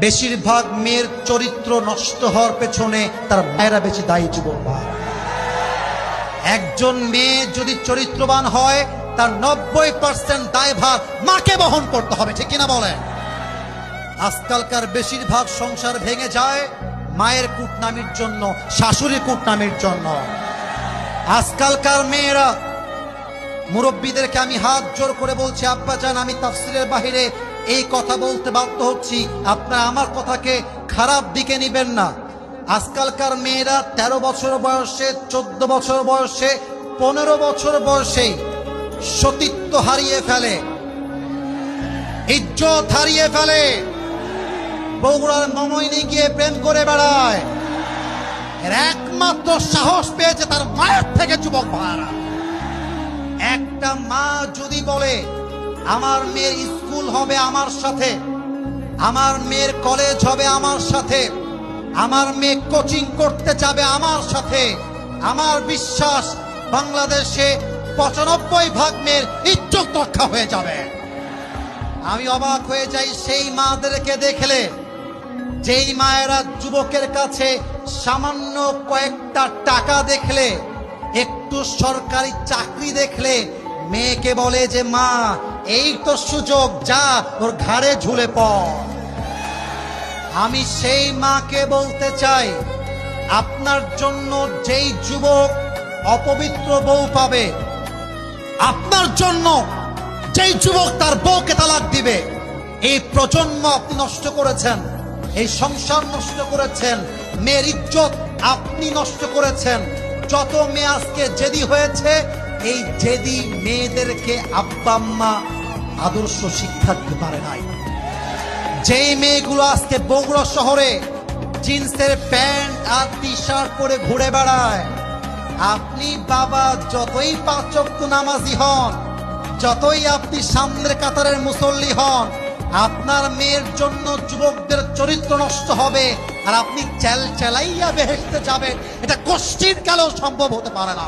বেশিরভাগ মেয়ের চরিত্র নষ্ট হওয়ার পেছনে তার মায়েরা বেশি দায়ী। যুবক ভাই, একজন মেয়ে যদি চরিত্রবান হয় তার 90% দায়ভার মাকে বহন করতে হবে, ঠিক কিনা বলেন? আজকালকার বেশিরভাগ সংসার ভেঙে যায় মায়ের কুটনামির জন্য, শাশুড়ি কুটনামির জন্য। আজকালকার মেয়েরা, মুরব্বীদেরকে আমি হাত জোর করে বলছি, আব্বা জান, আমি তাফসিরের বাহিরে এই কথা বলতে বাধ্য হচ্ছি, আপনারা আমার কথাকে খারাপ দিকে নিবেন না। আজকালকার মেয়েরা 13 বছর বয়সে, 14 বছর বয়সে, 15 বছর বয়সে সতীত্ব হারিয়ে ফেলে, ইজ্জত হারিয়ে ফেলে, বগুড়ার মমইনি গিয়ে প্রেম করে বেড়ায়। এর একমাত্র সাহস পেয়েছে তার মায়ের থেকে। যুবক ভাইরা, একটা মা যদি বলে আমার মেয়ের স্কুল হবে আমার সাথে, আমার মেয়ের কলেজ হবে আমার সাথে, আমার মেয়ে কোচিং করতে যাবে আমার সাথে, আমার বিশ্বাস বাংলাদেশে 95% মেয়ের ইজ্জত রক্ষা হয়ে যাবে। আমি অবাক হয়ে যাই সেই মাদেরকে দেখলে, যেই মায়েরা যুবকের কাছে সামান্য কয়েকটা টাকা দেখলে, একটু সরকারি চাকরি দেখলে মেয়েকে বলে যে মা এই তো সুযোগ, যা ওর ঘাড়ে ঝুলে পড়। আমি সেই মাকে বলতে চাই, আপনার জন্য যেই যুবক অপবিত্র বউ পাবে, আপনার জন্য যেই যুবক তার বউকে তালাক দিবে, এই প্রজন্ম আপনি নষ্ট করেছেন, এই সংসার নষ্ট করেছেন, মেয়ের ইজ্জত আপনি নষ্ট করেছেন। যত মেয়ে আজকে জেদি হয়েছে, এই জেদি মেয়েদেরকে আব্বা আম্মা আদর্শ শিক্ষা দিতে পারে নাই। যেই মেয়েগুলো আজকে বগুড়া শহরে জিন্সের প্যান্ট আর টি শার্ট পরে ঘুরে বেড়ায়, আপনি বাবা যতই 5 ওয়াক্ত নামাজি হন, যতই আপনি সামনের কাতারের মুসল্লি হন, আপনার মেয়ের জন্য যুবকদের চরিত্র নষ্ট হবে আর আপনি চেলাইয়া বেহেশতে যাবেন, এটা কোশ্চিন কালেও সম্ভব হতে পারে না।